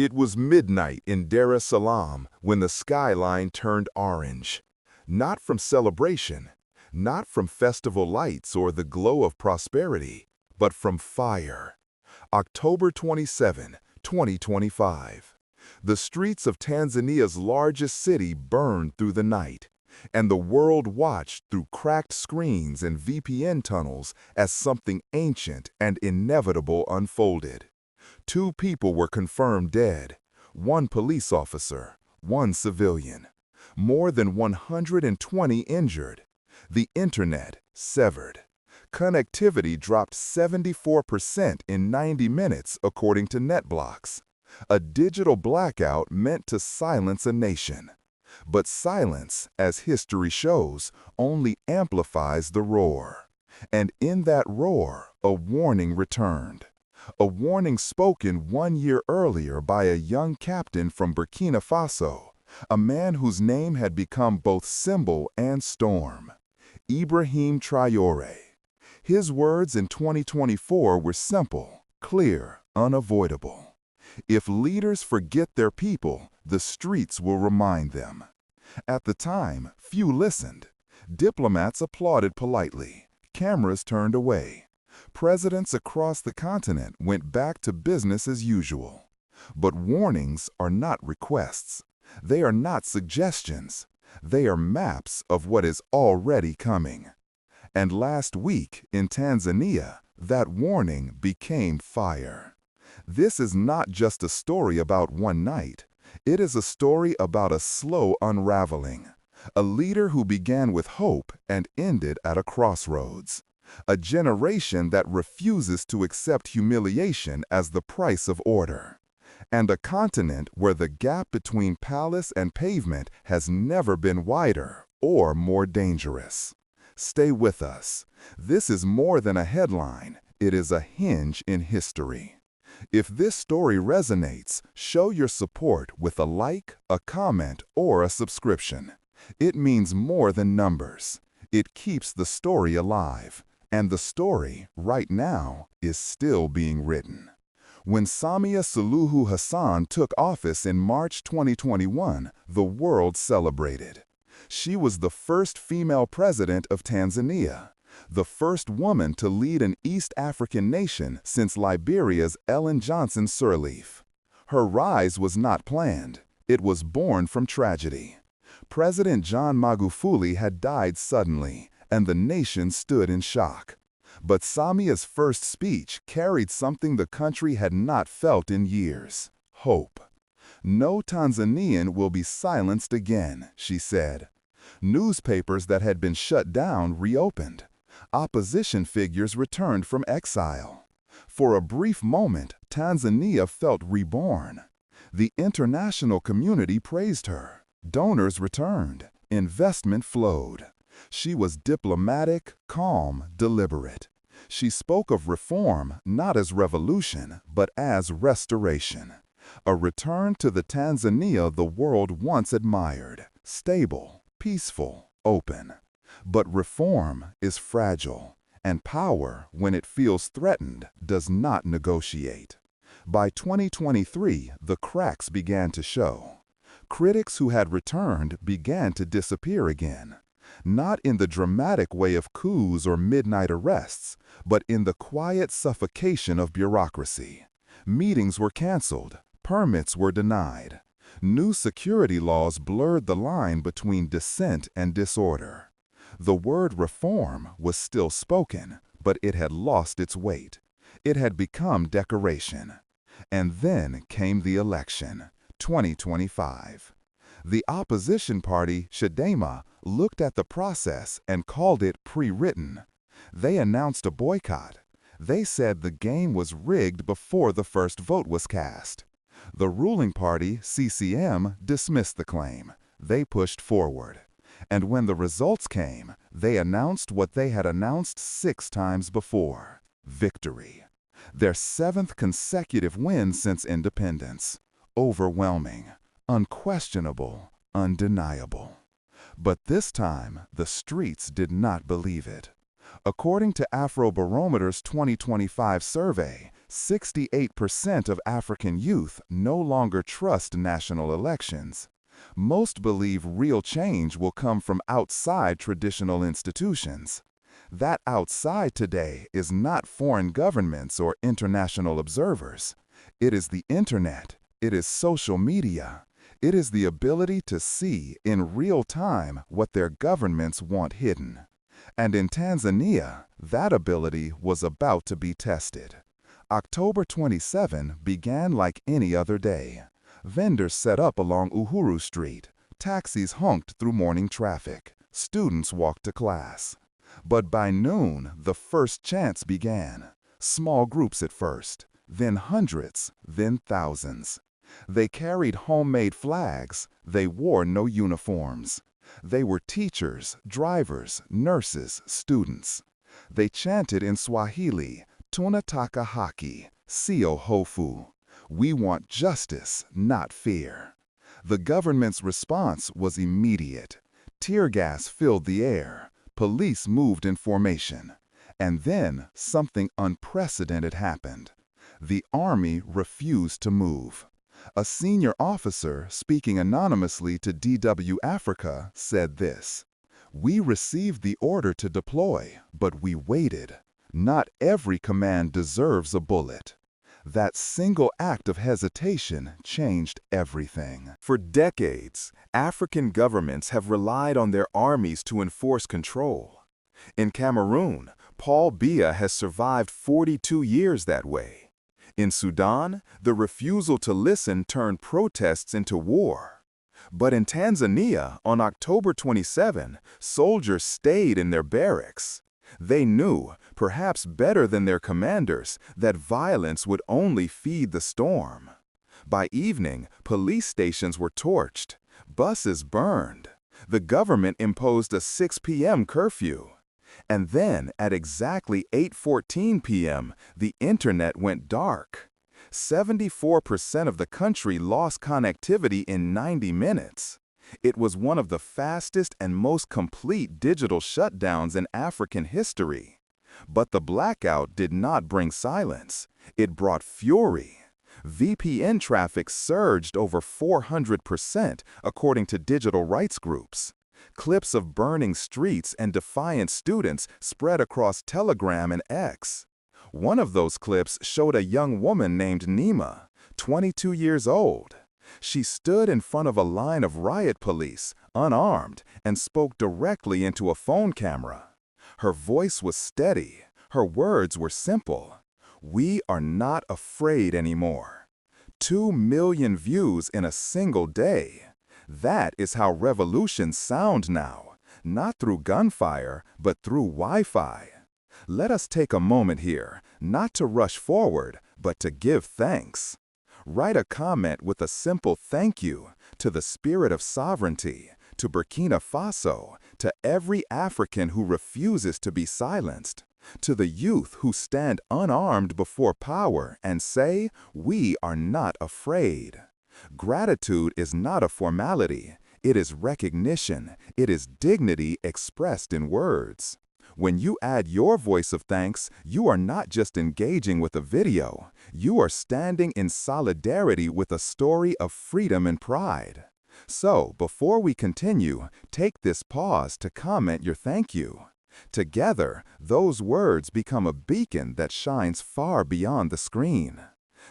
It was midnight in Dar es Salaam when the skyline turned orange. Not from celebration, not from festival lights or the glow of prosperity, but from fire. October 27, 2025. The streets of Tanzania's largest city burned through the night, and the world watched through cracked screens and VPN tunnels as something ancient and inevitable unfolded. 2 people were confirmed dead, 1 police officer, 1 civilian. More than 120 injured. The internet severed. Connectivity dropped 74% in 90 minutes, according to NetBlocks. A digital blackout meant to silence a nation. But silence, as history shows, only amplifies the roar. And in that roar, a warning returned. A warning spoken 1 year earlier by a young captain from Burkina Faso, a man whose name had become both symbol and storm. Ibrahim Traoré. His words in 2024 were simple, clear, unavoidable. If leaders forget their people, the streets will remind them. At the time, few listened. Diplomats applauded politely. Cameras turned away. Presidents across the continent went back to business as usual. But warnings are not requests. They are not suggestions. They are maps of what is already coming. And last week in Tanzania, that warning became fire. This is not just a story about one night. It is a story about a slow unraveling. A leader who began with hope and ended at a crossroads. A generation that refuses to accept humiliation as the price of order. And a continent where the gap between palace and pavement has never been wider or more dangerous. Stay with us. This is more than a headline. It is a hinge in history. If this story resonates, show your support with a like, a comment, or a subscription. It means more than numbers. It keeps the story alive. And the story, right now, is still being written. When Samia Suluhu Hassan took office in March 2021, the world celebrated. She was the first female president of Tanzania, the first woman to lead an East African nation since Liberia's Ellen Johnson Sirleaf. Her rise was not planned. It was born from tragedy. President John Magufuli had died suddenly, and the nation stood in shock. But Samia's first speech carried something the country had not felt in years: hope. No Tanzanian will be silenced again, she said. Newspapers that had been shut down reopened. Opposition figures returned from exile. For a brief moment, Tanzania felt reborn. The international community praised her. Donors returned. Investment flowed. She was diplomatic, calm, deliberate. She spoke of reform not as revolution, but as restoration. A return to the Tanzania the world once admired, stable, peaceful, open. But reform is fragile, and power, when it feels threatened, does not negotiate. By 2023, the cracks began to show. Critics who had returned began to disappear again. Not in the dramatic way of coups or midnight arrests, but in the quiet suffocation of bureaucracy. Meetings were canceled, permits were denied. New security laws blurred the line between dissent and disorder. The word reform was still spoken, but it had lost its weight. It had become decoration. And then came the election, 2025. The opposition party, Chadema, looked at the process and called it pre-written. They announced a boycott. They said the game was rigged before the first vote was cast. The ruling party, CCM, dismissed the claim. They pushed forward. And when the results came, they announced what they had announced 6 times before: victory. Their 7th consecutive win since independence. Overwhelming. Unquestionable, undeniable. But this time, the streets did not believe it. According to Afrobarometer's 2025 survey, 68% of African youth no longer trust national elections. Most believe real change will come from outside traditional institutions. That outside today is not foreign governments or international observers. It is the internet. It is social media. It is the ability to see in real time what their governments want hidden. And in Tanzania, that ability was about to be tested. October 27 began like any other day. Vendors set up along Uhuru Street. Taxis honked through morning traffic. Students walked to class. But by noon, the first chants began. Small groups at first, then hundreds, then thousands. They carried homemade flags. They wore no uniforms. They were teachers, drivers, nurses, students. They chanted in Swahili, Tunataka haki, sio hofu. We want justice, not fear. The government's response was immediate. Tear gas filled the air. Police moved in formation. And then something unprecedented happened. The army refused to move. A senior officer, speaking anonymously to DW Africa, said this: "We received the order to deploy, but we waited. Not every command deserves a bullet." That single act of hesitation changed everything. For decades, African governments have relied on their armies to enforce control. In Cameroon, Paul Biya has survived 42 years that way. In Sudan, the refusal to listen turned protests into war. But in Tanzania, on October 27, soldiers stayed in their barracks. They knew, perhaps better than their commanders, that violence would only feed the storm. By evening, police stations were torched, buses burned. The government imposed a 6 p.m. curfew. And then, at exactly 8:14 p.m., the internet went dark. 74% of the country lost connectivity in 90 minutes. It was one of the fastest and most complete digital shutdowns in African history. But the blackout did not bring silence. It brought fury. VPN traffic surged over 400%, according to digital rights groups. Clips of burning streets and defiant students spread across Telegram and X. One of those clips showed a young woman named Nima, 22 years old. She stood in front of a line of riot police, unarmed, and spoke directly into a phone camera. Her voice was steady. Her words were simple. "We are not afraid anymore." 2 million views in a single day. That is how revolutions sound now, not through gunfire, but through Wi-Fi. Let us take a moment here, not to rush forward, but to give thanks. Write a comment with a simple thank you to the spirit of sovereignty, to Burkina Faso, to every African who refuses to be silenced, to the youth who stand unarmed before power and say, "We are not afraid." Gratitude is not a formality. It is recognition. It is dignity expressed in words. When you add your voice of thanks, you are not just engaging with a video. You are standing in solidarity with a story of freedom and pride. So, before we continue, take this pause to comment your thank you. Together, those words become a beacon that shines far beyond the screen.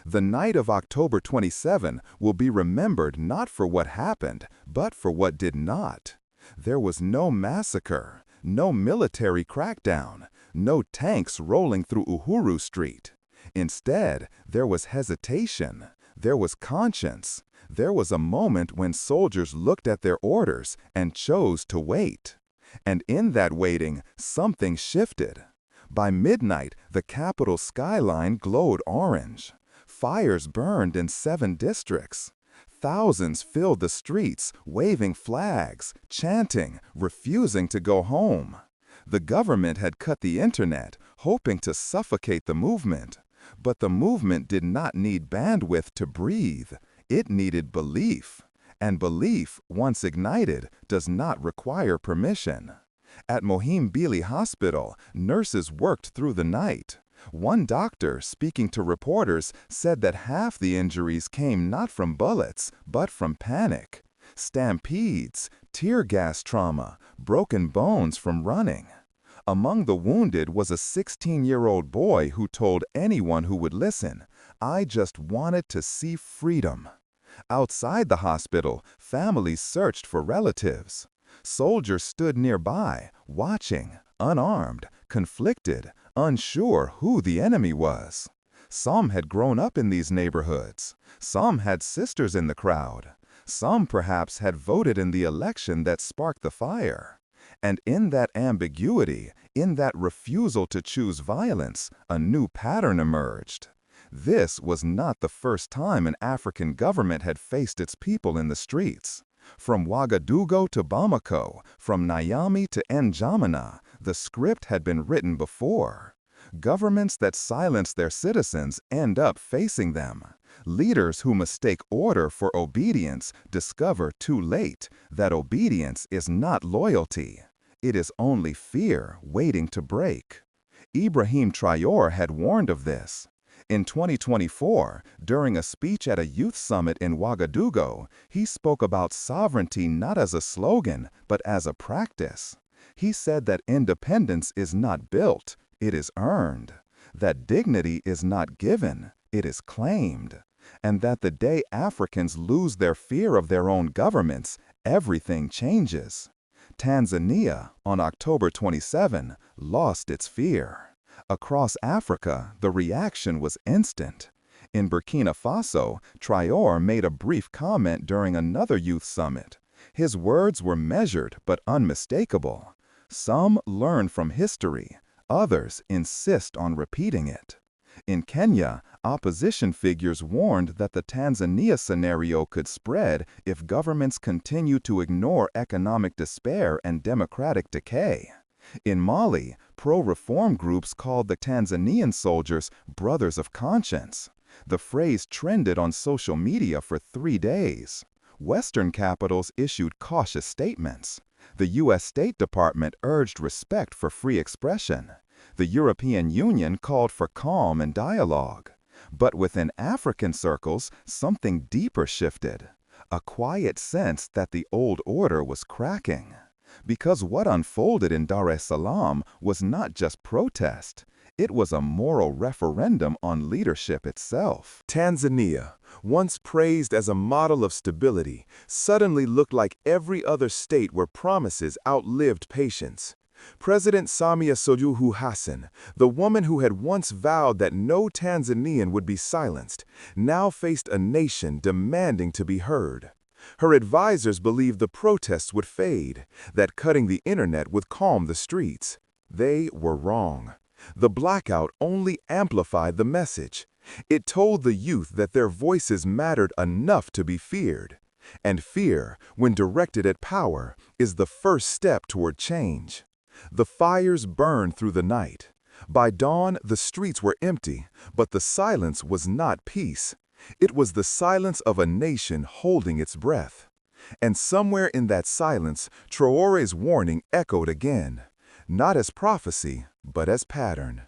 The night of October 27 will be remembered not for what happened, but for what did not. There was no massacre, no military crackdown, no tanks rolling through Uhuru Street. Instead, there was hesitation, there was conscience, there was a moment when soldiers looked at their orders and chose to wait. And in that waiting, something shifted. By midnight, the capital's skyline glowed orange. Fires burned in 7 districts. Thousands filled the streets, waving flags, chanting, refusing to go home. The government had cut the internet, hoping to suffocate the movement. But the movement did not need bandwidth to breathe. It needed belief. And belief, once ignited, does not require permission. At Muhimbili Hospital, nurses worked through the night. One doctor, speaking to reporters, said that half the injuries came not from bullets, but from panic. Stampedes, tear gas trauma, broken bones from running. Among the wounded was a 16-year-old boy who told anyone who would listen, "I just wanted to see freedom." Outside the hospital, families searched for relatives. Soldiers stood nearby, watching, unarmed, conflicted, unsure who the enemy was. Some had grown up in these neighborhoods. Some had sisters in the crowd. Some perhaps had voted in the election that sparked the fire. And in that ambiguity, in that refusal to choose violence, a new pattern emerged. This was not the first time an African government had faced its people in the streets. From Ouagadougou to Bamako, from Niamey to N'Djamena, the script had been written before. Governments that silence their citizens end up facing them. Leaders who mistake order for obedience discover too late that obedience is not loyalty. It is only fear waiting to break. Ibrahim Traoré had warned of this. In 2024, during a speech at a youth summit in Ouagadougou, he spoke about sovereignty not as a slogan, but as a practice. He said that independence is not built, it is earned. That dignity is not given, it is claimed. And that the day Africans lose their fear of their own governments, everything changes. Tanzania, on October 27, lost its fear. Across Africa, the reaction was instant. In Burkina Faso, Traoré made a brief comment during another youth summit. His words were measured but unmistakable. Some learn from history, others insist on repeating it. In Kenya, opposition figures warned that the Tanzania scenario could spread if governments continue to ignore economic despair and democratic decay. In Mali, pro-reform groups called the Tanzanian soldiers brothers of conscience. The phrase trended on social media for 3 days. Western capitals issued cautious statements. The U.S. State Department urged respect for free expression. The European Union called for calm and dialogue. But within African circles, something deeper shifted. A quiet sense that the old order was cracking. Because what unfolded in Dar es Salaam was not just protest, it was a moral referendum on leadership itself. Tanzania, once praised as a model of stability, suddenly looked like every other state where promises outlived patience. President Samia Suluhu Hassan, the woman who had once vowed that no Tanzanian would be silenced, now faced a nation demanding to be heard. Her advisors believed the protests would fade, that cutting the internet would calm the streets. They were wrong. The blackout only amplified the message. It told the youth that their voices mattered enough to be feared. And fear, when directed at power, is the first step toward change. The fires burned through the night. By dawn, the streets were empty, but the silence was not peace. It was the silence of a nation holding its breath. And somewhere in that silence, Traoré's warning echoed again, not as prophecy, but as pattern.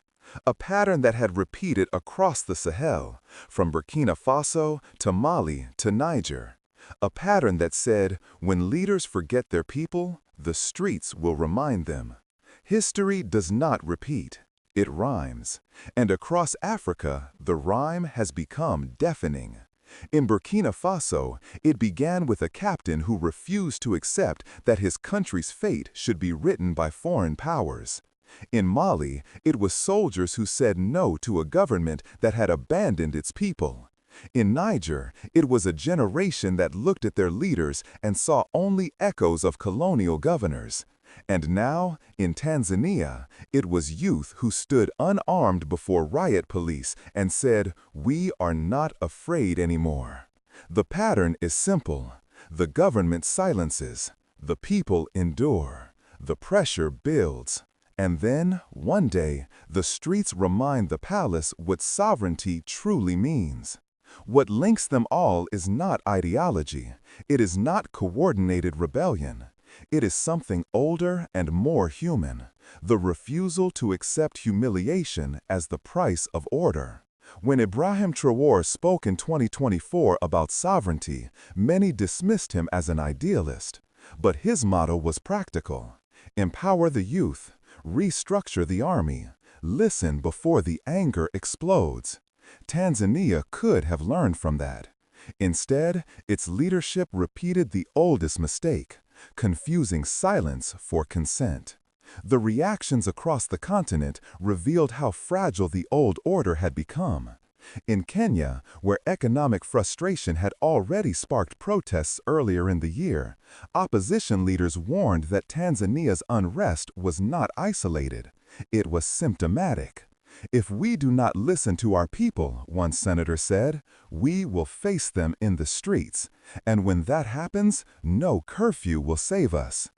A pattern that had repeated across the Sahel, from Burkina Faso to Mali to Niger. A pattern that said, when leaders forget their people, the streets will remind them. History does not repeat. It rhymes, and across Africa, the rhyme has become deafening. In Burkina Faso, it began with a captain who refused to accept that his country's fate should be written by foreign powers. In Mali, it was soldiers who said no to a government that had abandoned its people. In Niger, it was a generation that looked at their leaders and saw only echoes of colonial governors. And now, in Tanzania, it was youth who stood unarmed before riot police and said, "We are not afraid anymore." The pattern is simple. The government silences. The people endure. The pressure builds. And then, one day, the streets remind the palace what sovereignty truly means. What links them all is not ideology. It is not coordinated rebellion. It is something older and more human, the refusal to accept humiliation as the price of order. When Ibrahim Traoré spoke in 2024 about sovereignty, many dismissed him as an idealist. But his motto was practical: empower the youth, restructure the army, listen before the anger explodes. Tanzania could have learned from that. Instead, its leadership repeated the oldest mistake, confusing silence for consent. The reactions across the continent revealed how fragile the old order had become. In Kenya, where economic frustration had already sparked protests earlier in the year, opposition leaders warned that Tanzania's unrest was not isolated. It was symptomatic. If we do not listen to our people, one senator said, we will face them in the streets. And when that happens, no curfew will save us.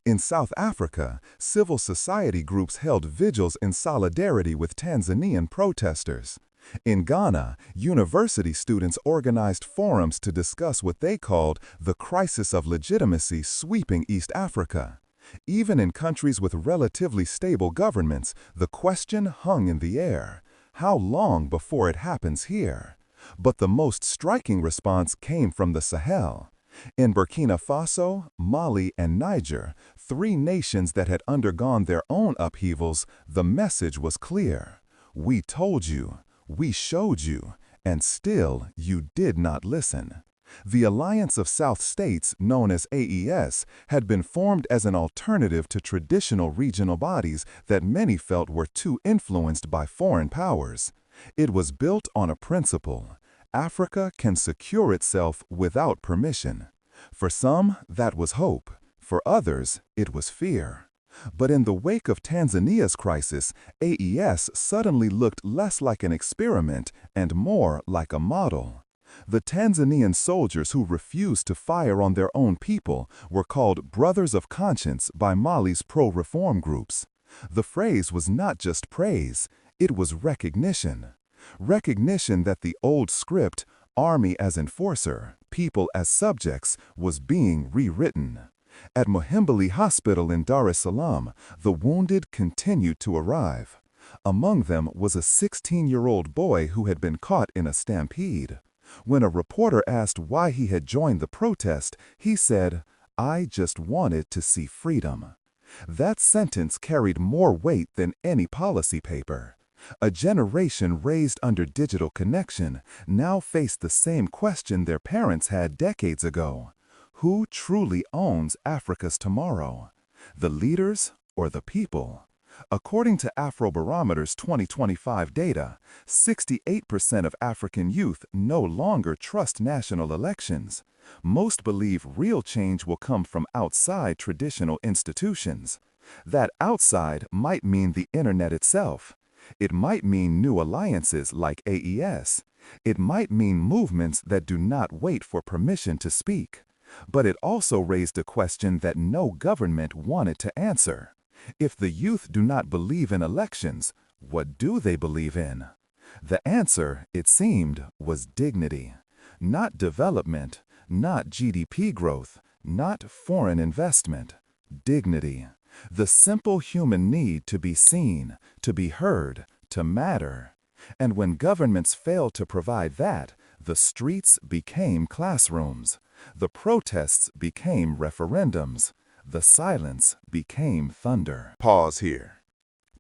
In South Africa, civil society groups held vigils in solidarity with Tanzanian protesters. In Ghana, university students organized forums to discuss what they called the crisis of legitimacy sweeping East Africa. Even in countries with relatively stable governments, the question hung in the air: how long before it happens here? But the most striking response came from the Sahel. In Burkina Faso, Mali, and Niger, three nations that had undergone their own upheavals, the message was clear: we told you, we showed you, and still you did not listen. The Alliance of South States, known as AES, had been formed as an alternative to traditional regional bodies that many felt were too influenced by foreign powers. It was built on a principle: Africa can secure itself without permission. For some, that was hope. For others, it was fear. But in the wake of Tanzania's crisis, AES suddenly looked less like an experiment and more like a model. The Tanzanian soldiers who refused to fire on their own people were called Brothers of Conscience by Mali's pro-reform groups. The phrase was not just praise, it was recognition. Recognition that the old script, army as enforcer, people as subjects, was being rewritten. At Muhimbili Hospital in Dar es Salaam, the wounded continued to arrive. Among them was a 16-year-old boy who had been caught in a stampede. When a reporter asked why he had joined the protest, he said, "I just wanted to see freedom." That sentence carried more weight than any policy paper. A generation raised under digital connection now faced the same question their parents had decades ago: who truly owns Africa's tomorrow? The leaders or the people? According to Afrobarometer's 2025 data, 68% of African youth no longer trust national elections. Most believe real change will come from outside traditional institutions. That outside might mean the internet itself. It might mean new alliances like AES. It might mean movements that do not wait for permission to speak. But it also raised a question that no government wanted to answer. If the youth do not believe in elections, what do they believe in? The answer, it seemed, was dignity. Not development, not GDP growth, not foreign investment. Dignity. The simple human need to be seen, to be heard, to matter. And when governments failed to provide that, the streets became classrooms. The protests became referendums. The silence became thunder. Pause here.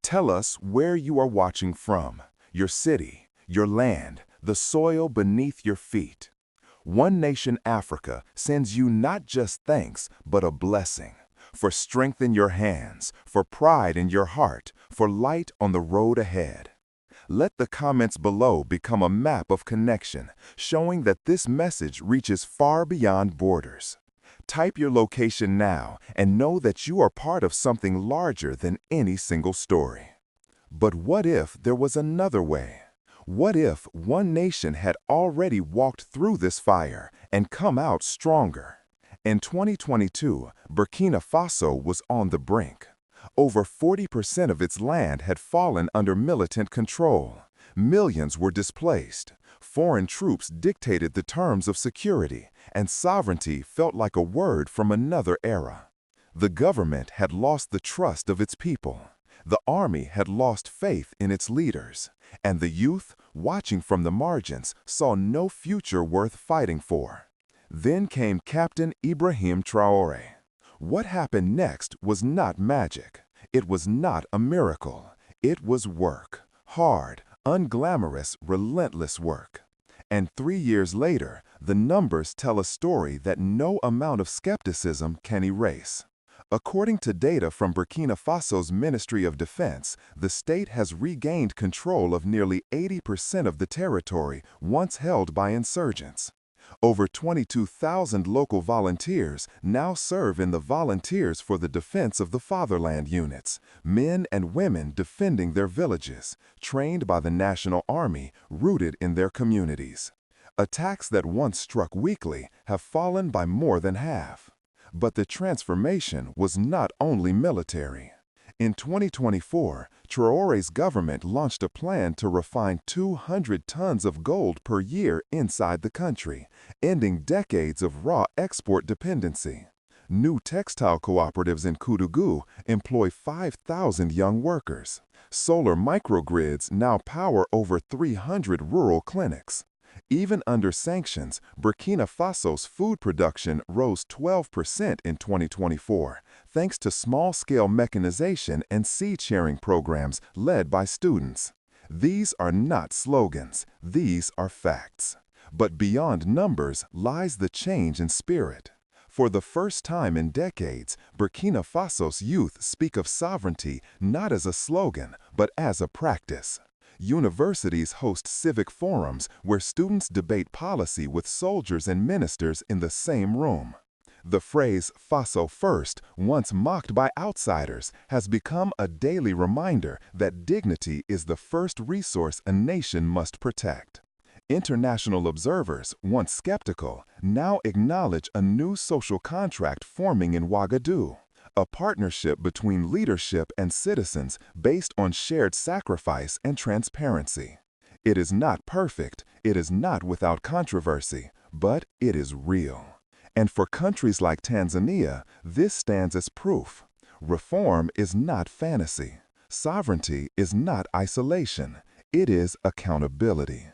Tell us where you are watching from, your city, your land, the soil beneath your feet. One Nation Africa sends you not just thanks, but a blessing. For strength in your hands, for pride in your heart, for light on the road ahead. Let the comments below become a map of connection, showing that this message reaches far beyond borders. Type your location now and know that you are part of something larger than any single story. But what if there was another way? What if One Nation had already walked through this fire and come out stronger? In 2022, Burkina Faso was on the brink. Over 40% of its land had fallen under militant control. Millions were displaced. Foreign troops dictated the terms of security, and sovereignty felt like a word from another era. The government had lost the trust of its people. The army had lost faith in its leaders, and the youth, watching from the margins, saw no future worth fighting for. Then came Captain Ibrahim Traoré. What happened next was not magic. It was not a miracle. It was work. Hard, unglamorous, relentless work. And 3 years later, the numbers tell a story that no amount of skepticism can erase. According to data from Burkina Faso's Ministry of Defense, the state has regained control of nearly 80% of the territory once held by insurgents. Over 22,000 local volunteers now serve in the Volunteers for the Defense of the Fatherland units, men and women defending their villages, trained by the National Army, rooted in their communities. Attacks that once struck weekly have fallen by more than half. But the transformation was not only military. In 2024, Traoré's government launched a plan to refine 200 tons of gold per year inside the country, ending decades of raw export dependency. New textile cooperatives in Koudougou employ 5,000 young workers. Solar microgrids now power over 300 rural clinics. Even under sanctions, Burkina Faso's food production rose 12% in 2024, thanks to small-scale mechanization and seed-sharing programs led by students. These are not slogans, these are facts. But beyond numbers lies the change in spirit. For the first time in decades, Burkina Faso's youth speak of sovereignty not as a slogan, but as a practice. Universities host civic forums where students debate policy with soldiers and ministers in the same room. The phrase "Faso first," once mocked by outsiders, has become a daily reminder that dignity is the first resource a nation must protect. International observers, once skeptical, now acknowledge a new social contract forming in Ouagadougou. A partnership between leadership and citizens based on shared sacrifice and transparency. It is not perfect, it is not without controversy, but it is real. And for countries like Tanzania, this stands as proof. Reform is not fantasy. Sovereignty is not isolation. It is accountability.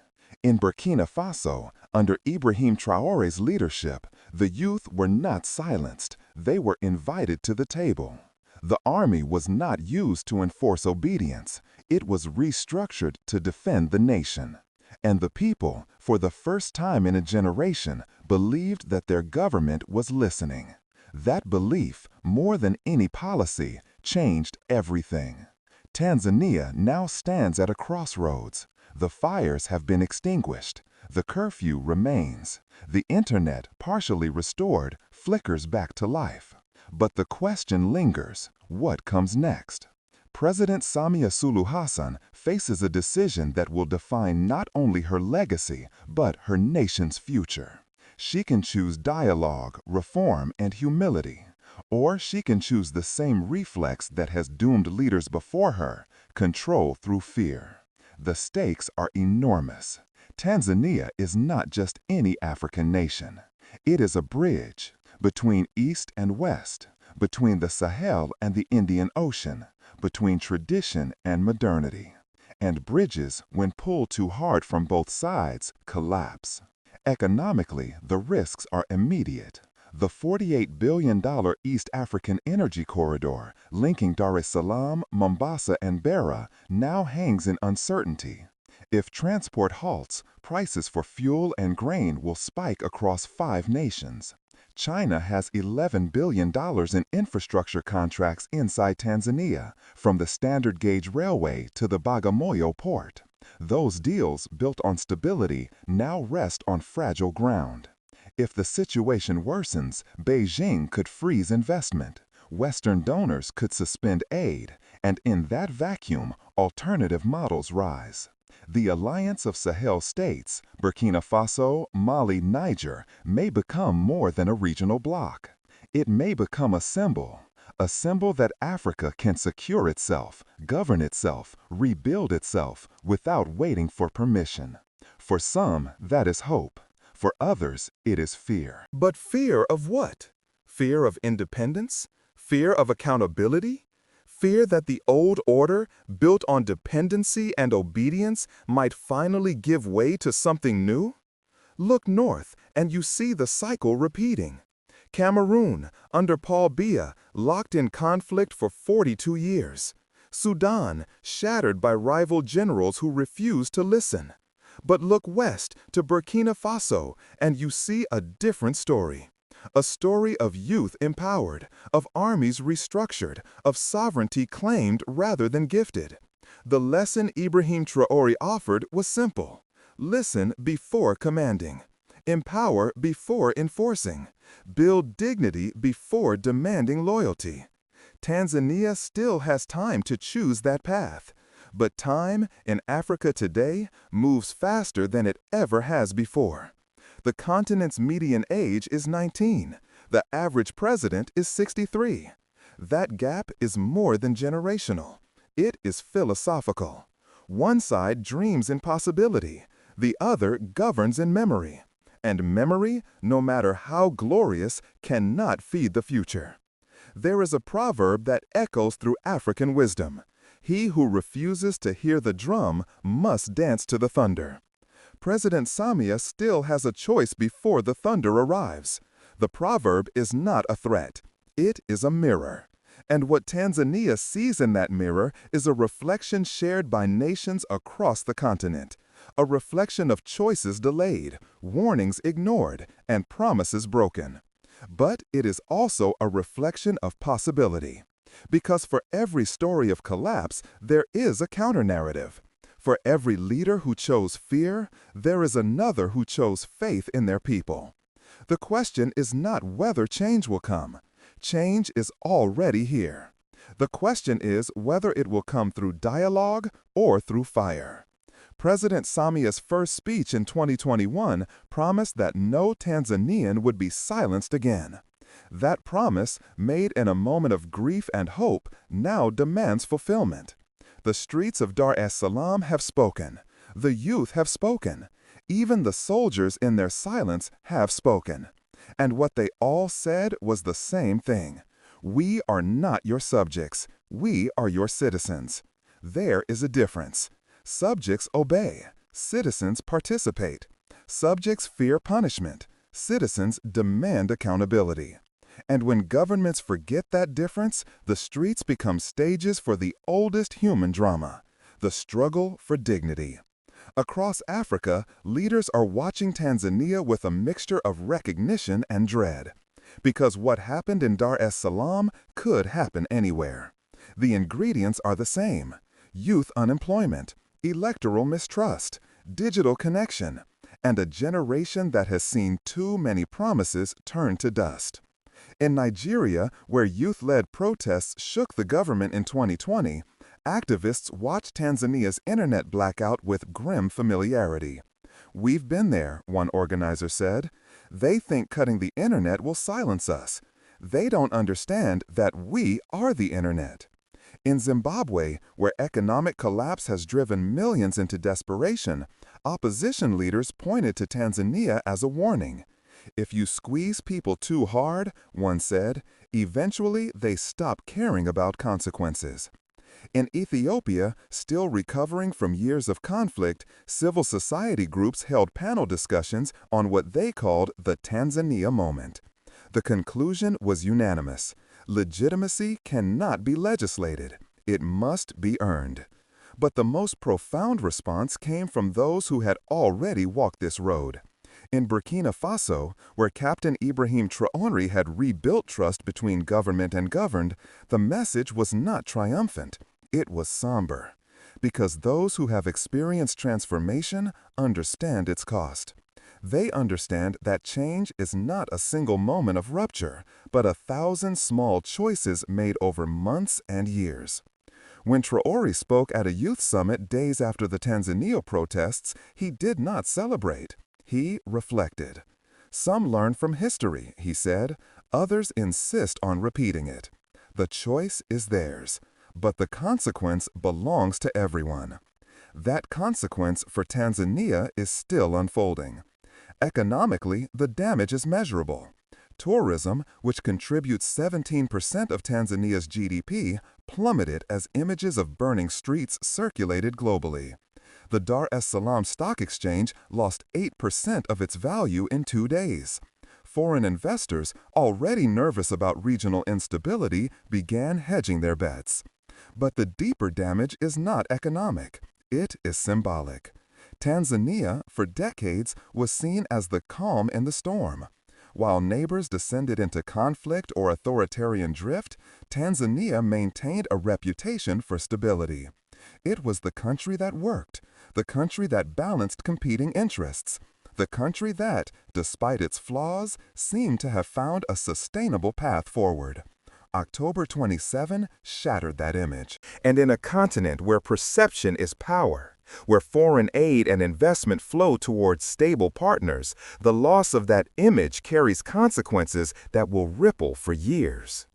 In Burkina Faso, under Ibrahim Traoré's leadership, the youth were not silenced, they were invited to the table. The army was not used to enforce obedience, it was restructured to defend the nation. And the people, for the first time in a generation, believed that their government was listening. That belief, more than any policy, changed everything. Tanzania now stands at a crossroads. The fires have been extinguished. The curfew remains. The internet, partially restored, flickers back to life. But the question lingers, what comes next? President Samia Suluhu Hassan faces a decision that will define not only her legacy, but her nation's future. She can choose dialogue, reform, and humility. Or she can choose the same reflex that has doomed leaders before her, control through fear. The stakes are enormous. Tanzania is not just any African nation. It is a bridge between East and West, between the Sahel and the Indian Ocean, between tradition and modernity. And bridges, when pulled too hard from both sides, collapse. Economically, the risks are immediate. The $48 billion East African Energy Corridor, linking Dar es Salaam, Mombasa, and Beira, now hangs in uncertainty. If transport halts, prices for fuel and grain will spike across 5 nations. China has $11 billion in infrastructure contracts inside Tanzania, from the standard gauge railway to the Bagamoyo port. Those deals, built on stability, now rest on fragile ground. If the situation worsens, Beijing could freeze investment, Western donors could suspend aid, and in that vacuum, alternative models rise. The alliance of Sahel states, Burkina Faso, Mali, Niger, may become more than a regional bloc. It may become a symbol that Africa can secure itself, govern itself, rebuild itself, without waiting for permission. For some, that is hope. For others, it is fear. But fear of what? Fear of independence? Fear of accountability? Fear that the old order, built on dependency and obedience, might finally give way to something new? Look north, and you see the cycle repeating. Cameroon, under Paul Biya, locked in conflict for 42 years. Sudan, shattered by rival generals who refused to listen. But look west to Burkina Faso, and you see a different story. A story of youth empowered, of armies restructured, of sovereignty claimed rather than gifted. The lesson Ibrahim Traoré offered was simple. Listen before commanding. Empower before enforcing. Build dignity before demanding loyalty. Tanzania still has time to choose that path. But time, in Africa today, moves faster than it ever has before. The continent's median age is 19. The average president is 63. That gap is more than generational. It is philosophical. One side dreams in possibility. The other governs in memory. And memory, no matter how glorious, cannot feed the future. There is a proverb that echoes through African wisdom. He who refuses to hear the drum must dance to the thunder. President Samia still has a choice before the thunder arrives. The proverb is not a threat. It is a mirror. And what Tanzania sees in that mirror is a reflection shared by nations across the continent. A reflection of choices delayed, warnings ignored, and promises broken. But it is also a reflection of possibility. Because for every story of collapse, there is a counter-narrative. For every leader who chose fear, there is another who chose faith in their people. The question is not whether change will come. Change is already here. The question is whether it will come through dialogue or through fire. President Samia's first speech in 2021 promised that no Tanzanian would be silenced again. That promise, made in a moment of grief and hope, now demands fulfillment. The streets of Dar es Salaam have spoken. The youth have spoken. Even the soldiers in their silence have spoken. And what they all said was the same thing. We are not your subjects. We are your citizens. There is a difference. Subjects obey. Citizens participate. Subjects fear punishment. Citizens demand accountability. And when governments forget that difference, the streets become stages for the oldest human drama, the struggle for dignity. Across Africa, leaders are watching Tanzania with a mixture of recognition and dread. Because what happened in Dar es Salaam could happen anywhere. The ingredients are the same: youth unemployment, electoral mistrust, digital connection, and a generation that has seen too many promises turn to dust. In Nigeria, where youth-led protests shook the government in 2020, activists watched Tanzania's internet blackout with grim familiarity. "We've been there," one organizer said. "They think cutting the internet will silence us. They don't understand that we are the internet." In Zimbabwe, where economic collapse has driven millions into desperation, opposition leaders pointed to Tanzania as a warning. "If you squeeze people too hard," one said, "eventually they stop caring about consequences." In Ethiopia, still recovering from years of conflict, civil society groups held panel discussions on what they called the Tanzania moment. The conclusion was unanimous. Legitimacy cannot be legislated. It must be earned. But the most profound response came from those who had already walked this road. In Burkina Faso, where Captain Ibrahim Traoré had rebuilt trust between government and governed, the message was not triumphant. It was somber. Because those who have experienced transformation understand its cost. They understand that change is not a single moment of rupture, but 1,000 small choices made over months and years. When Traoré spoke at a youth summit days after the Tanzania protests, he did not celebrate. He reflected. "Some learn from history," he said. "Others insist on repeating it. The choice is theirs, but the consequence belongs to everyone." That consequence for Tanzania is still unfolding. Economically, the damage is measurable. Tourism, which contributes 17% of Tanzania's GDP, plummeted as images of burning streets circulated globally. The Dar es Salaam Stock Exchange lost 8% of its value in 2 days. Foreign investors, already nervous about regional instability, began hedging their bets. But the deeper damage is not economic. It is symbolic. Tanzania, for decades, was seen as the calm in the storm. While neighbors descended into conflict or authoritarian drift, Tanzania maintained a reputation for stability. It was the country that worked, the country that balanced competing interests, the country that, despite its flaws, seemed to have found a sustainable path forward. October 27 shattered that image. And in a continent where perception is power, where foreign aid and investment flow towards stable partners, the loss of that image carries consequences that will ripple for years.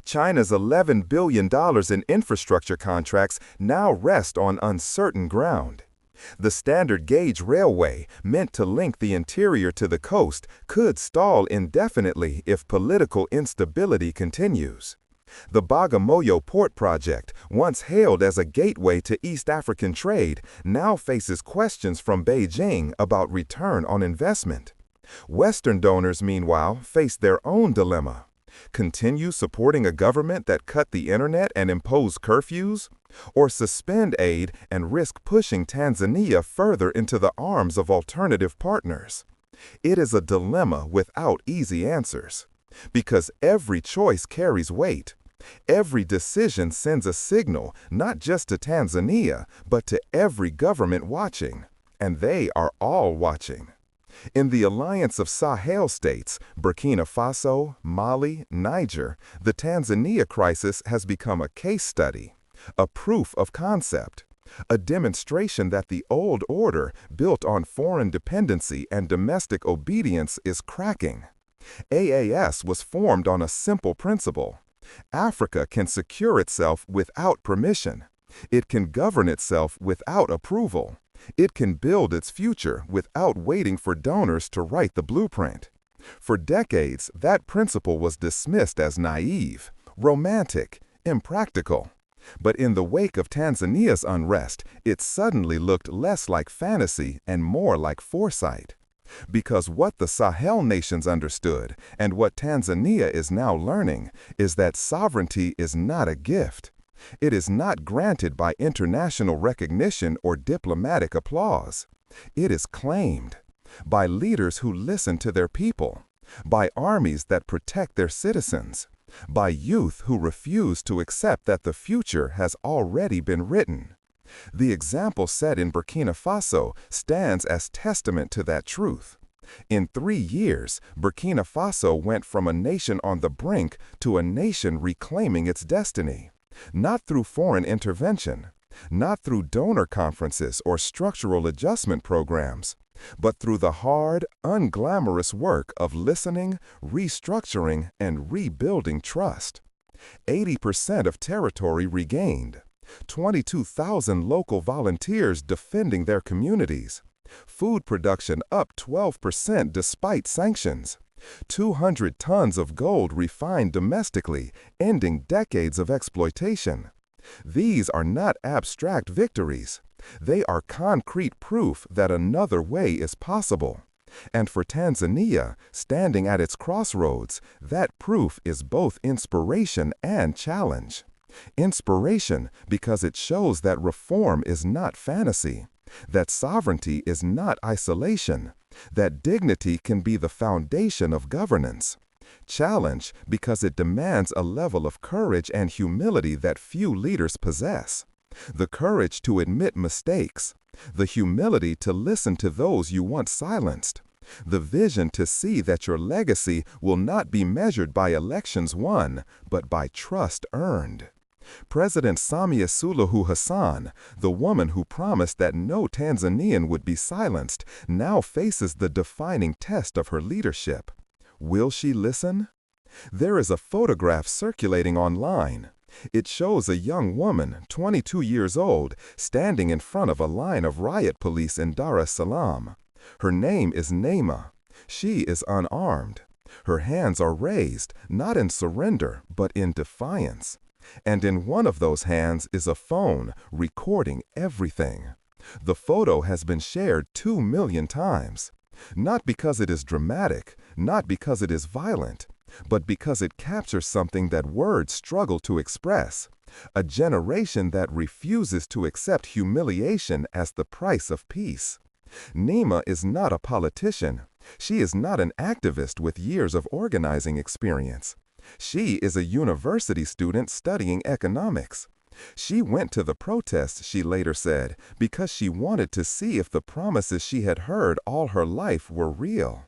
China's $11 billion in infrastructure contracts now rest on uncertain ground. The standard gauge railway, meant to link the interior to the coast, could stall indefinitely if political instability continues. The Bagamoyo Port Project, once hailed as a gateway to East African trade, now faces questions from Beijing about return on investment. Western donors, meanwhile, face their own dilemma. Continue supporting a government that cut the internet and imposed curfews? Or suspend aid and risk pushing Tanzania further into the arms of alternative partners? It is a dilemma without easy answers. Because every choice carries weight. Every decision sends a signal not just to Tanzania, but to every government watching. And they are all watching. In the alliance of Sahel states, Burkina Faso, Mali, Niger, the Tanzania crisis has become a case study, a proof of concept, a demonstration that the old order, built on foreign dependency and domestic obedience, is cracking. AAS was formed on a simple principle. Africa can secure itself without permission. It can govern itself without approval. It can build its future without waiting for donors to write the blueprint. For decades, that principle was dismissed as naive, romantic, impractical. But in the wake of Tanzania's unrest, it suddenly looked less like fantasy and more like foresight. Because what the Sahel nations understood, and what Tanzania is now learning, is that sovereignty is not a gift. It is not granted by international recognition or diplomatic applause. It is claimed by leaders who listen to their people, by armies that protect their citizens, by youth who refuse to accept that the future has already been written. The example set in Burkina Faso stands as testament to that truth. In 3 years, Burkina Faso went from a nation on the brink to a nation reclaiming its destiny. Not through foreign intervention, not through donor conferences or structural adjustment programs, but through the hard, unglamorous work of listening, restructuring, and rebuilding trust. 80% of territory regained, 22,000 local volunteers defending their communities, food production up 12% despite sanctions, 200 tons of gold refined domestically, ending decades of exploitation. These are not abstract victories. They are concrete proof that another way is possible. And for Tanzania, standing at its crossroads, that proof is both inspiration and challenge. Inspiration because it shows that reform is not fantasy, that sovereignty is not isolation, that dignity can be the foundation of governance. Challenge because it demands a level of courage and humility that few leaders possess. The courage to admit mistakes, the humility to listen to those you once silenced, the vision to see that your legacy will not be measured by elections won, but by trust earned. President Samia Suluhu Hassan, the woman who promised that no Tanzanian would be silenced, now faces the defining test of her leadership. Will she listen? There is a photograph circulating online. It shows a young woman, 22 years old, standing in front of a line of riot police in Dar es Salaam. Her name is Neema. She is unarmed. Her hands are raised, not in surrender, but in defiance. And in one of those hands is a phone recording everything. The photo has been shared 2 million times. Not because it is dramatic, not because it is violent, but because it captures something that words struggle to express. A generation that refuses to accept humiliation as the price of peace. Nima is not a politician. She is not an activist with years of organizing experience. She is a university student studying economics. She went to the protests, she later said, because she wanted to see if the promises she had heard all her life were real.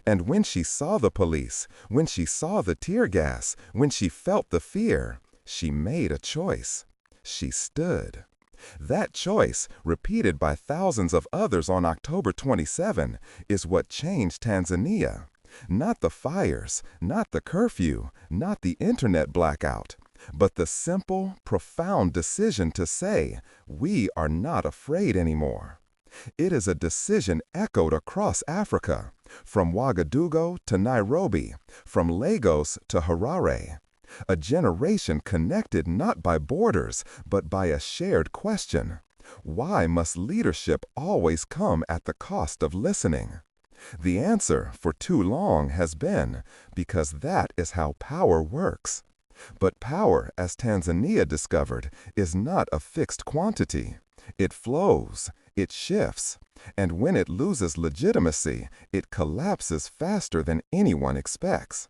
And when she saw the police, when she saw the tear gas, when she felt the fear, she made a choice. She stood. That choice, repeated by thousands of others on October 27, is what changed Tanzania. Not the fires, not the curfew, not the internet blackout, but the simple, profound decision to say, we are not afraid anymore. It is a decision echoed across Africa, from Ouagadougou to Nairobi, from Lagos to Harare. A generation connected not by borders, but by a shared question. Why must leadership always come at the cost of listening? The answer, for too long, has been, because that is how power works. But power, as Tanzania discovered, is not a fixed quantity. It flows, it shifts, and when it loses legitimacy, it collapses faster than anyone expects.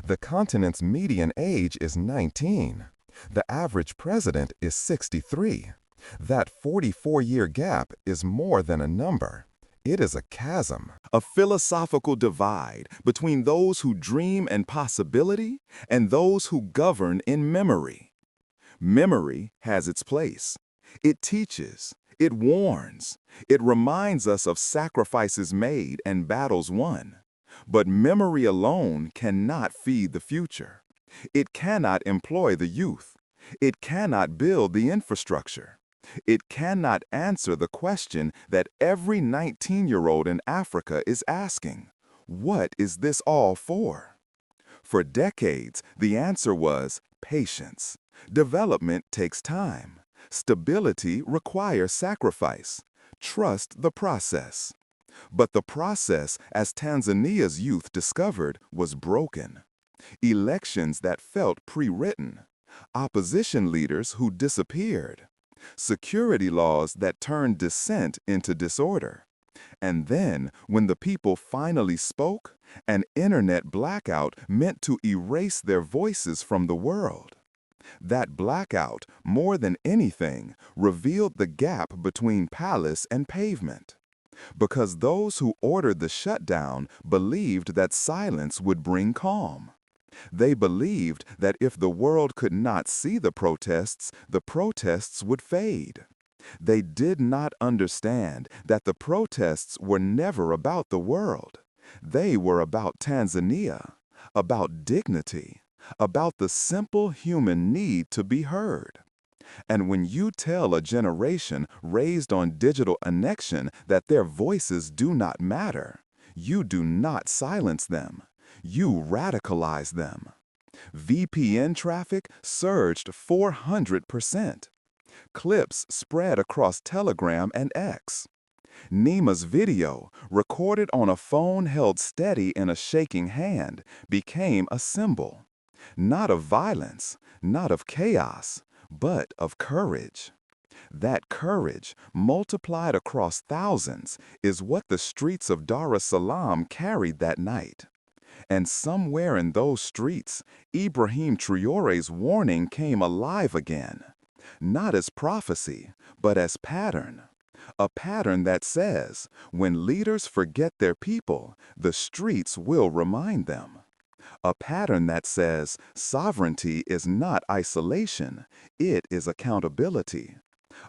The continent's median age is 19. The average president is 63. That 44-year gap is more than a number. It is a chasm, a philosophical divide between those who dream in possibility and those who govern in memory. Memory has its place. It teaches, it warns, it reminds us of sacrifices made and battles won. But memory alone cannot feed the future. It cannot employ the youth. It cannot build the infrastructure. It cannot answer the question that every 19-year-old in Africa is asking, what is this all for? For decades, the answer was patience. Development takes time. Stability requires sacrifice. Trust the process. But the process, as Tanzania's youth discovered, was broken. Elections that felt pre-written. Opposition leaders who disappeared. Security laws that turned dissent into disorder. And then, when the people finally spoke, an internet blackout meant to erase their voices from the world. That blackout, more than anything, revealed the gap between palace and pavement. Because those who ordered the shutdown believed that silence would bring calm. They believed that if the world could not see the protests would fade. They did not understand that the protests were never about the world. They were about Tanzania, about dignity, about the simple human need to be heard. And when you tell a generation raised on digital annexion that their voices do not matter, you do not silence them. You radicalize them. VPN traffic surged 400%. Clips spread across Telegram and X. Nima's video, recorded on a phone held steady in a shaking hand, became a symbol. Not of violence, not of chaos, but of courage. That courage, multiplied across thousands, is what the streets of Dar es Salaam carried that night. And somewhere in those streets, Ibrahim Traoré's warning came alive again. Not as prophecy, but as pattern. A pattern that says, when leaders forget their people, the streets will remind them. A pattern that says, sovereignty is not isolation, it is accountability.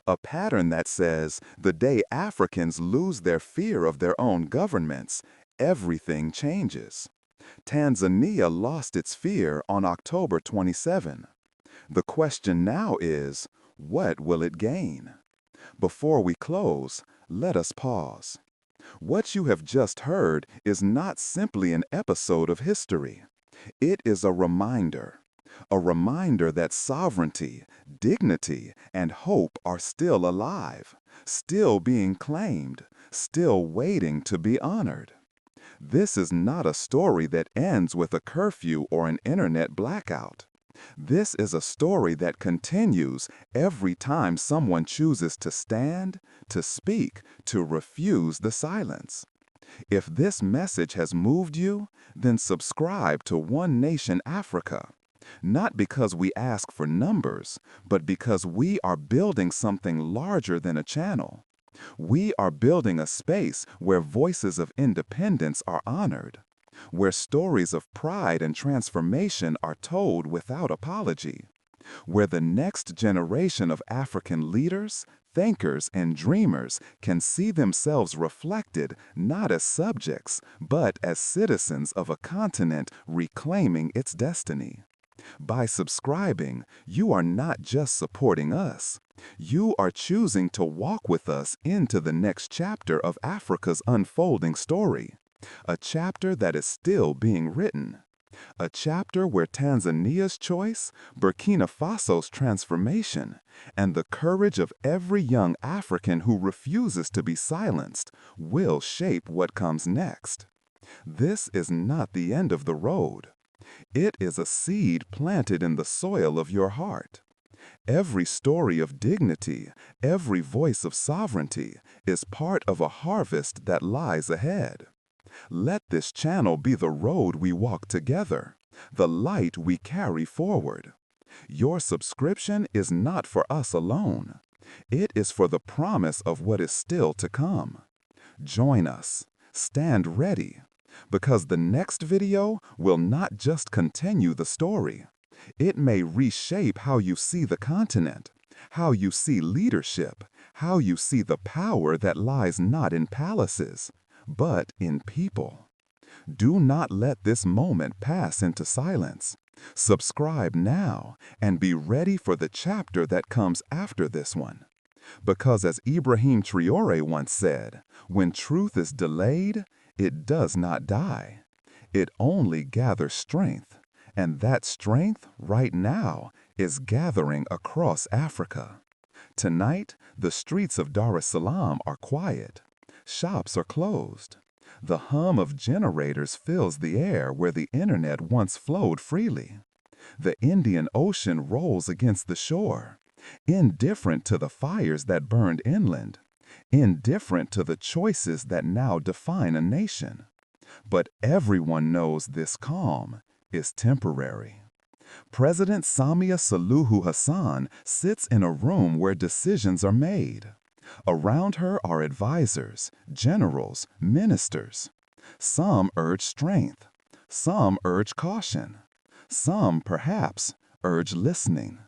A pattern that says, the day Africans lose their fear of their own governments, everything changes. Tanzania lost its fear on October 27. The question now is, what will it gain? Before we close, let us pause. What you have just heard is not simply an episode of history. It is a reminder that sovereignty, dignity, and hope are still alive, still being claimed, still waiting to be honored. This is not a story that ends with a curfew or an internet blackout. This is a story that continues every time someone chooses to stand, to speak, to refuse the silence. If this message has moved you, then subscribe to One Nation Africa. Not because we ask for numbers, but because we are building something larger than a channel. We are building a space where voices of independence are honored, where stories of pride and transformation are told without apology, where the next generation of African leaders, thinkers, and dreamers can see themselves reflected not as subjects, but as citizens of a continent reclaiming its destiny. By subscribing, you are not just supporting us. You are choosing to walk with us into the next chapter of Africa's unfolding story, a chapter that is still being written, a chapter where Tanzania's choice, Burkina Faso's transformation, and the courage of every young African who refuses to be silenced will shape what comes next. This is not the end of the road. It is a seed planted in the soil of your heart. Every story of dignity, every voice of sovereignty is part of a harvest that lies ahead. Let this channel be the road we walk together, the light we carry forward. Your subscription is not for us alone. It is for the promise of what is still to come. Join us. Stand ready. Because the next video will not just continue the story. It may reshape how you see the continent, how you see leadership, how you see the power that lies not in palaces, but in people. Do not let this moment pass into silence. Subscribe now and be ready for the chapter that comes after this one. Because as Ibrahim Traoré once said, when truth is delayed, it does not die. It only gathers strength. And that strength, right now, is gathering across Africa. Tonight, the streets of Dar es Salaam are quiet. Shops are closed. The hum of generators fills the air where the internet once flowed freely. The Indian Ocean rolls against the shore, indifferent to the fires that burned inland, indifferent to the choices that now define a nation. But everyone knows this calm is temporary. President Samia Suluhu Hassan sits in a room where decisions are made. Around her are advisors, generals, ministers. Some urge strength. Some urge caution. Some, perhaps, urge listening.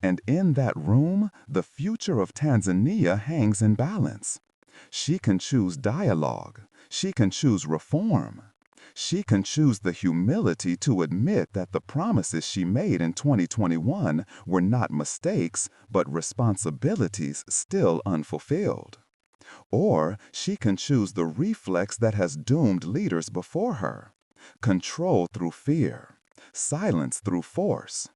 And in that room, the future of Tanzania hangs in balance. She can choose dialogue. She can choose reform. She can choose the humility to admit that the promises she made in 2021 were not mistakes, but responsibilities still unfulfilled. Or she can choose the reflex that has doomed leaders before her: control through fear, silence through force,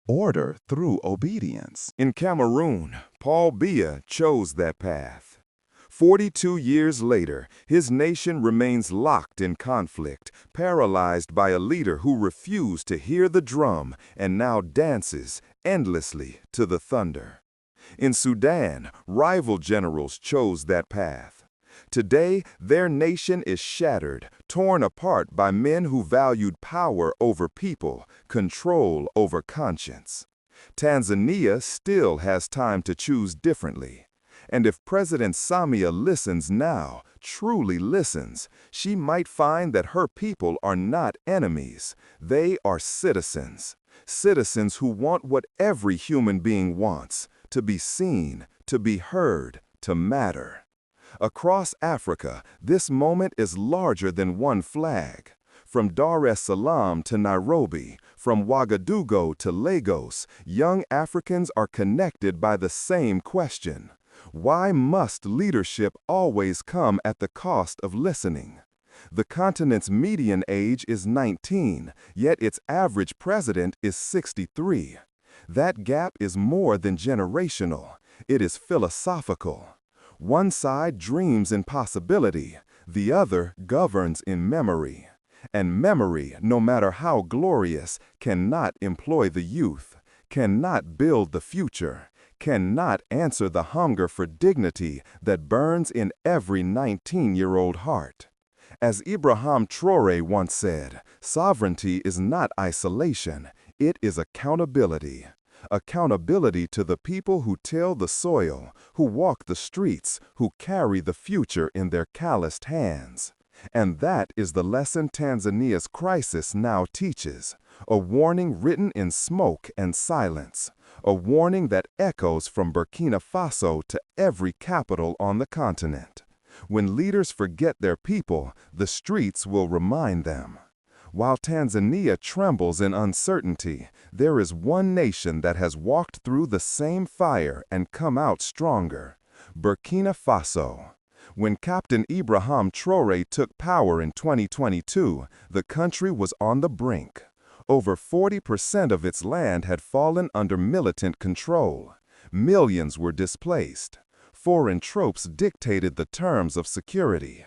order through obedience. In Cameroon, Paul Biya chose that path. 42 years later, his nation remains locked in conflict, paralyzed by a leader who refused to hear the drum and now dances endlessly to the thunder. In Sudan, rival generals chose that path. Today, their nation is shattered, torn apart by men who valued power over people, control over conscience. Tanzania still has time to choose differently. And if President Samia listens now, truly listens, she might find that her people are not enemies. They are citizens. Citizens who want what every human being wants: to be seen, to be heard, to matter. Across Africa, this moment is larger than one flag. From Dar es Salaam to Nairobi, from Ouagadougou to Lagos, young Africans are connected by the same question: Why must leadership always come at the cost of listening? The continent's median age is 19, yet its average president is 63. That gap is more than generational, it is philosophical. One side dreams in possibility, the other governs in memory. And memory, no matter how glorious, cannot employ the youth, cannot build the future, cannot answer the hunger for dignity that burns in every 19-year-old heart. As Ibrahim Traoré once said, sovereignty is not isolation, it is accountability. Accountability to the people who till the soil, who walk the streets, who carry the future in their calloused hands. And that is the lesson Tanzania's crisis now teaches, a warning written in smoke and silence, a warning that echoes from Burkina Faso to every capital on the continent. When leaders forget their people, the streets will remind them. While Tanzania trembles in uncertainty, there is one nation that has walked through the same fire and come out stronger: Burkina Faso. When Captain Ibrahim Traoré took power in 2022, the country was on the brink. Over 40% of its land had fallen under militant control. Millions were displaced. Foreign tropes dictated the terms of security.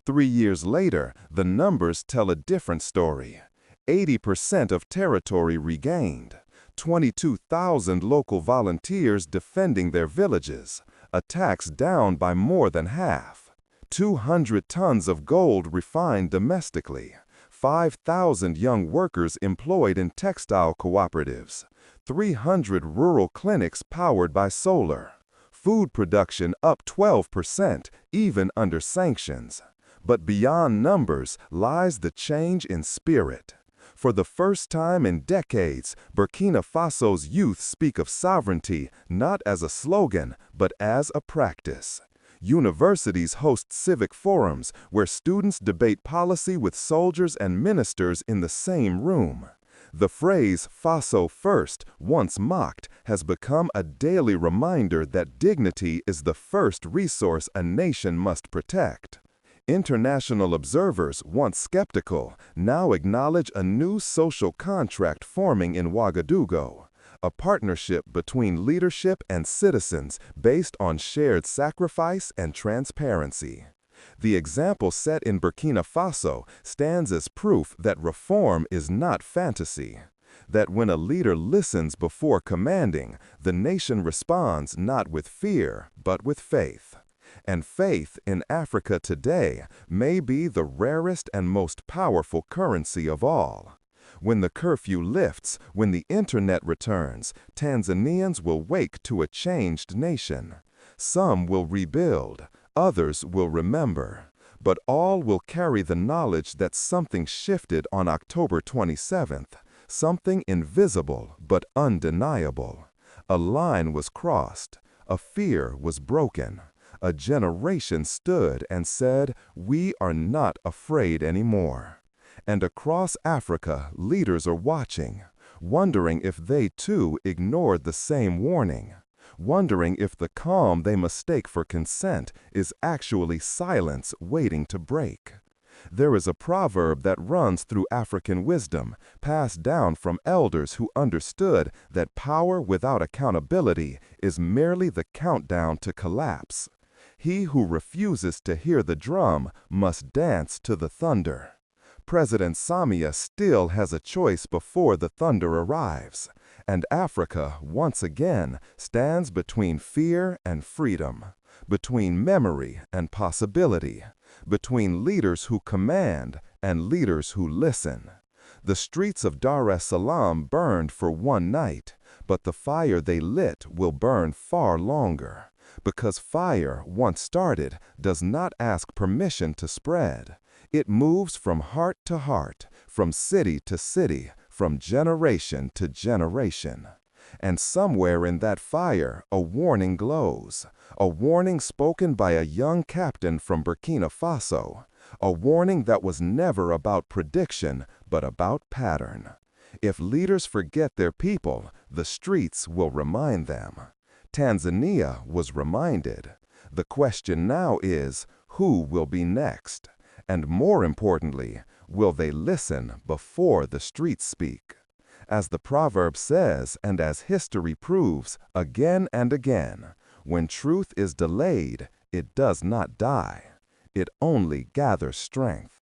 3 years later, the numbers tell a different story. 80% of territory regained, 22,000 local volunteers defending their villages, attacks down by more than half, 200 tons of gold refined domestically, 5,000 young workers employed in textile cooperatives, 300 rural clinics powered by solar, food production up 12% even under sanctions. But beyond numbers lies the change in spirit. For the first time in decades, Burkina Faso's youth speak of sovereignty not as a slogan, but as a practice. Universities host civic forums where students debate policy with soldiers and ministers in the same room. The phrase "Faso first," once mocked, has become a daily reminder that dignity is the first resource a nation must protect. International observers, once skeptical, now acknowledge a new social contract forming in Ouagadougou, a partnership between leadership and citizens based on shared sacrifice and transparency. The example set in Burkina Faso stands as proof that reform is not fantasy, that when a leader listens before commanding, the nation responds not with fear, but with faith. And faith in Africa today may be the rarest and most powerful currency of all. When the curfew lifts, when the internet returns, Tanzanians will wake to a changed nation. Some will rebuild, others will remember, but all will carry the knowledge that something shifted on October 27th, something invisible but undeniable. A line was crossed, a fear was broken. A generation stood and said, "We are not afraid anymore." And across Africa, leaders are watching, wondering if they too ignored the same warning, wondering if the calm they mistake for consent is actually silence waiting to break. There is a proverb that runs through African wisdom, passed down from elders who understood that power without accountability is merely the countdown to collapse. He who refuses to hear the drum must dance to the thunder. President Samia still has a choice before the thunder arrives, and Africa, once again, stands between fear and freedom, between memory and possibility, between leaders who command and leaders who listen. The streets of Dar es Salaam burned for one night, but the fire they lit will burn far longer. Because fire, once started, does not ask permission to spread. It moves from heart to heart, from city to city, from generation to generation. And somewhere in that fire, a warning glows, a warning spoken by a young captain from Burkina Faso, a warning that was never about prediction, but about pattern. If leaders forget their people, the streets will remind them. Tanzania was reminded. The question now is, who will be next? And more importantly, will they listen before the streets speak? As the proverb says, and as history proves again and again, when truth is delayed, it does not die. It only gathers strength.